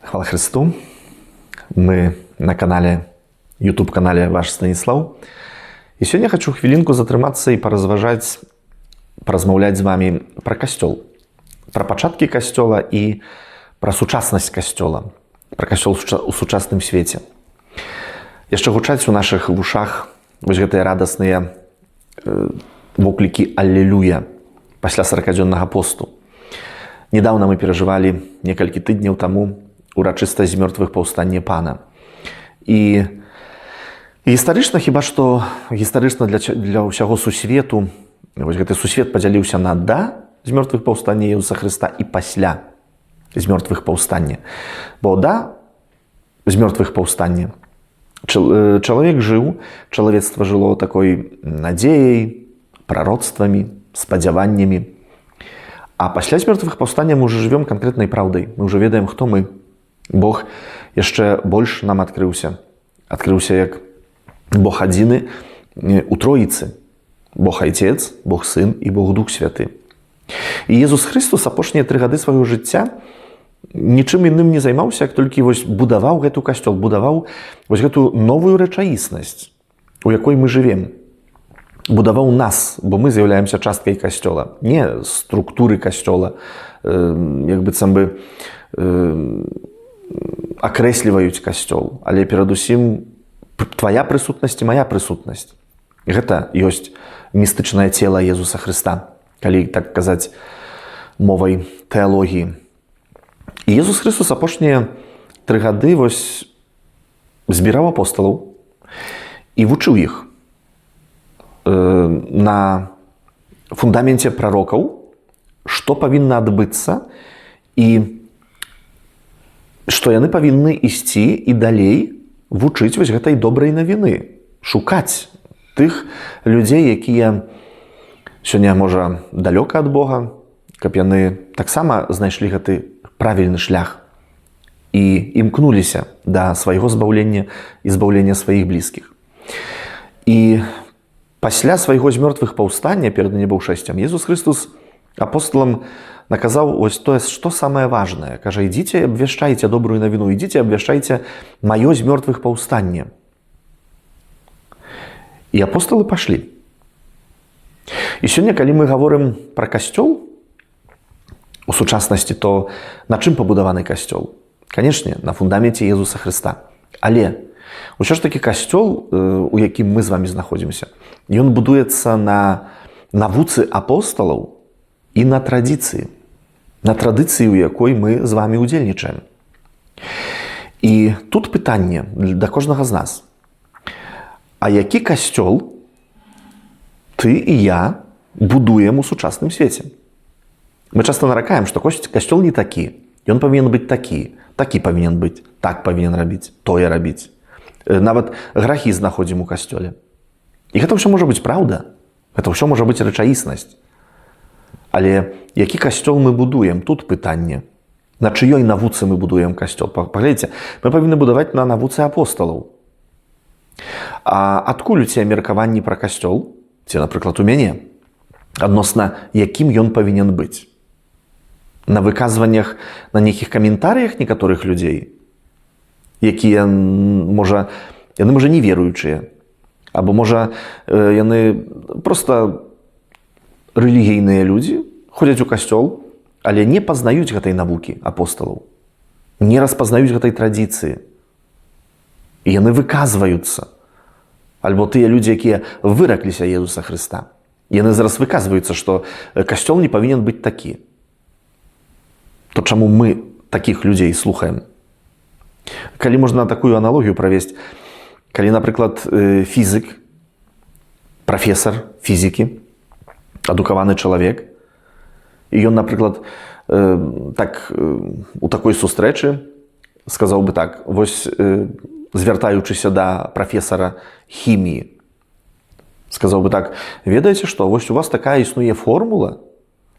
Хвала Христу. Мы на YouTube-канале Ваш Станіслав. І сёння я хочу хвілінку затрымацца і паразмаўляць з вами пра касцёл. Пра пачаткі касцёла і пра сучаснасць касцёла. Пра касцёл у сучасным свеце. Яшчэ гучаць у нашых вушах вось гэтыя радасныя воклікі «Аллилуйя» пасля 40-дзённага посту. Недавно мы перажывалі некалькі тыдняў таму урачыстасць з мёртвых паўстання Пана. І гістарычна, хіба што гістарычна для ўсяго сусвету, вось гэты сусвет падзяліўся на да з мёртвых паўстання Ісуса Хрыста і пасля з мёртвых паўстання. Бо да з мёртвых паўстання чалавек жыў, чалавецтва жыло такой надзеяй, прароцтвамі, спадзяваннямі. А пасля з мёртвых паўстання мы ўжо жывём канкрэтнай праўдай. Мы ўжо ведаем, хто мы. Бог яшчэ больш нам адкрыўся. Адкрыўся як Бог адзіны у Троіцы. Бог Айцец, Бог Сын і Бог Дух Святы. І Езус Христус апошнія 3 гады свайго жыцця нічым іным не займаўся, як толькі вось будаваў гэту касцёл, будаваў вось гэту новую рэчаіснасць, у якой мы жывем. Будаваў нас, бо мы з'яўляемся часткай касцёла. Не структуры касцёла, як быццам бы акрэсліваюць касцёл, але перадусім твая прысутнасць і мая прысутнасць. Гэта ёсць містычнае цела Езуса Хрыста, калі так казаць мовай тэалогіі. І Езус Христус апошнія 3 гады вось збіраў апосталаў і вучыў іх на фундаменце прарокаў, што павінна адбыцца і што яны павінны ісці і далей вучыць вось гэтай добрай навіны, шукаць тых людзей, якія сёння, можа, далёка ад Бога, каб яны таксама знайшлі гэты правільны шлях і імкнуліся да свайго збаўлення і збаўлення сваіх блізкіх. І пасля свайго з мёртвых паўстання перад небаўшэсцем Езус Христус апосталам наказаў вось тое, што самае важнае. Кажа, ідзіце і абвяшчайце добрую навіну, ідзіце і абвяшчайце маё з мёртвых паўстанне. І апосталы пашлі. І сёння, калі мы гаворым пра касцёл у сучаснасці, то на чым пабудаваны касцёл? Канешне, на фундаменце Езуса Хрыста. Але ўсё ж такі касцёл, у якім мы з вами знаходзімся, ён будуецца на навуцы апосталаў і на традыцыі. На традыцыі, у якой мы з вами удзельнічаем. І тут пытанне да кожнага з нас. А які касцёл ты і я будуем у сучасным свеце? Мы часто наракаем, што касцёл не такі. Ён павінен быць такі. Такі павінен быць. Так павінен рабіць. Тое рабіць. Нават грахі знаходзім у касцёле. І гэта ўсё можа быць праўда. Гэта ўсё можа быць рэчаіснасць. Але які касцёл мы будуем? Тут пытанне. На чыёй навуцы мы будуем касцёл? Паглядзіце, мы павінны будаваць на навуцы апосталаў. А адкуль ці меркаванні пра касцёл? Ці, напрыклад, у мяне? Адносна, якім ён павінен быць? На выказваннях, на нейкіх каментарыях некаторых людзей, якія, можа, яны, можа, не веруючыя, або, можа, яны проста рэлігійныя людзі, ходзяць у касцёл, але не пазнаюць гэтай навукі апосталаў, не распазнаюць гэтай традыцыі. І яны выказваюцца. Альбо тыя людзі, якія выракліся Езуса Хрыста. Яны зараз выказваюцца, што касцёл не павінен быць такі. То чаму мы такіх людзей слухаем? Калі можна такую аналогію правесці, калі, напрыклад, фізік, прафесар фізікі, адукаваны чалавек, і ён, напрыклад, у такой сустрэчы сказаў бы так, вось звяртаючыся да прафесара хіміі, сказаў бы так, ведаеце што, вось у вас такая існуе формула,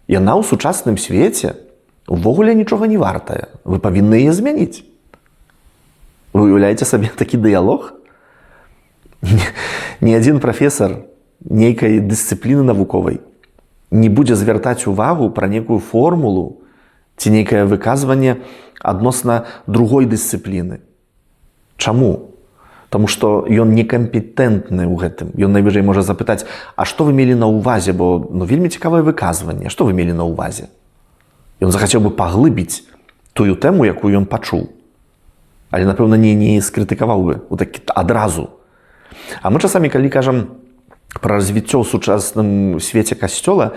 яна ў сучасным свеце увогуле нічога не вартая, вы павінны яе змяніць. Вы уяўляеце сабе такі дыялог? Ні адзін прафесар нейкай дысцыпліны навуковай не будзе звяртаць увагу пра некую формулу, ці нейкае выказванне адносна другой дысцыпліны. Чаму? Таму што ён некампетэнтны ў гэтым. Ён найвыжэй можа запытаць, а што вы мелі на ўвазе, бо вельмі цікавае выказванне, што вы мелі на ўвазе? Ён захацеў бы паглыбіць тую тэму, якую ён пачуў. Але, напэўна, не скрытыкаваў бы адразу. А мы часамі, калі кажам пра развіццё ў сучасным свеце касцёла,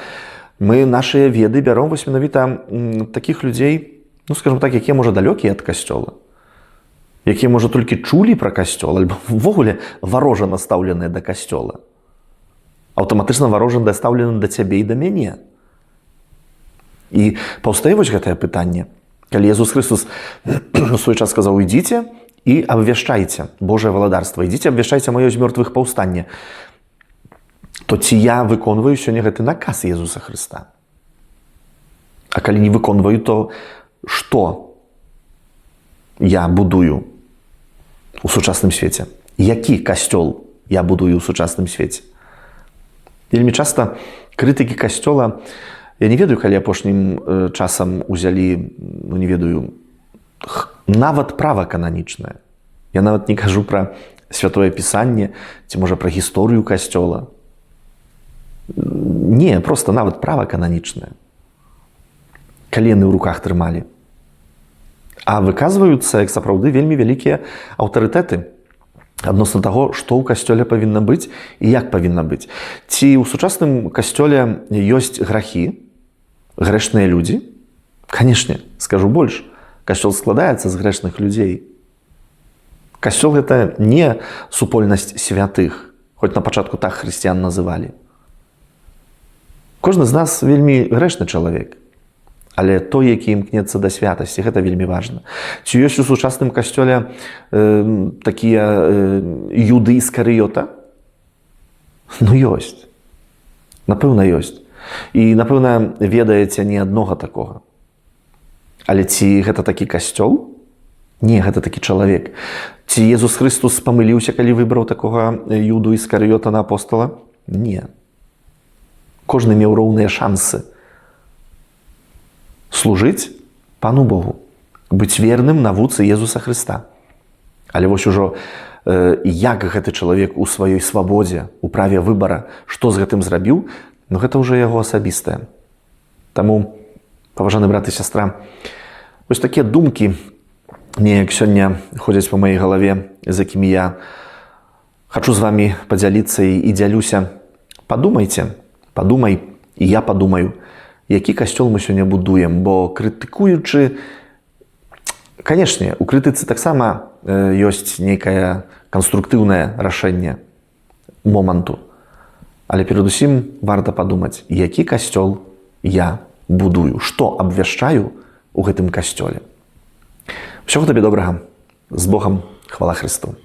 мы нашыя веды бяром вось менавіта такіх людзей, скажам так, якія, можа, далёкія ад касцёла, якія, можа, толькі чулі пра касцёл, альбо ўвогуле варожа настаўленыя да касцёла. Аўтаматычна варожа дастаўлены да цябе і да мяне. І паўстае вось гэтае пытанне. Калі Езус Хрыстос у свой час сказаў: «Ідзіце і абвяшчайце Божае валадарства, ідзіце, абвяшчайце маё з мёртвых паўстанне», то ці я выконваю сёння гэты наказ Езуса Хрыста? А калі не выконваю, то што я будую у сучасным свеце? Які касцёл я будую ў сучасным свеце? Вельмі часта крытыкі касцёла, я не ведаю, калі апошнім часам узялі, не ведаю, нават права кананічнае. Я нават не кажу пра святое пісанне, ці, можа, пра гісторыю касцёла. Не, проста нават права кананічнае. Калі яны ў руках трымалі. А выказваюцца, як сапраўды, вельмі вялікія аўтарытэты адносна таго, што ў касцёле павінна быць і як павінна быць. Ці ў сучасным касцёле ёсць грахі, грэшныя людзі? Канешне, скажу больш. Касцёл складаецца з грэшных людзей. Касцёл — гэта не супольнасць святых, хоць на пачатку так хрысціян называлі. Кожны з нас вельмі грэшны чалавек. Але той, які імкнецца да святасці, гэта вельмі важна. Ці ёсць у сучасным касцёле такія юды Іскарыёта? Ёсць. Напэўна, ёсць. І, напэўна, ведаеце не аднога такога. Але ці гэта такі касцёл? Не, гэта такі чалавек. Ці Езус Хрыстос памыліўся, калі выбраў такога юду Іскарыёта на апостала? Не. Кожны меў роўныя шансы служыць Пану Богу, быць верным навуцы Езуса Хрыста. Але вось ужо як гэты чалавек у сваёй свабодзе, у праве выбара, што з гэтым зрабіў, гэта ўжо яго асабістае. Таму, паважаны брат і сястра, вось такія думкі неяк сёння ходзяць па маёй галаве, з якімі я хачу з вамі падзяліцца і дзялюся. Падумайце, падумай, і я падумаю, які касцёл мы сёння будуем, бо крытыкуючы, канешне, у крытыцы таксама ёсць нейкае канструктыўнае рашэнне моманту. Але перадусім варта падумаць, які касцёл я будую, што абвяшчаю у гэтым касцёле. Усяго табе добрага. З Богам. Хвала Хрысту.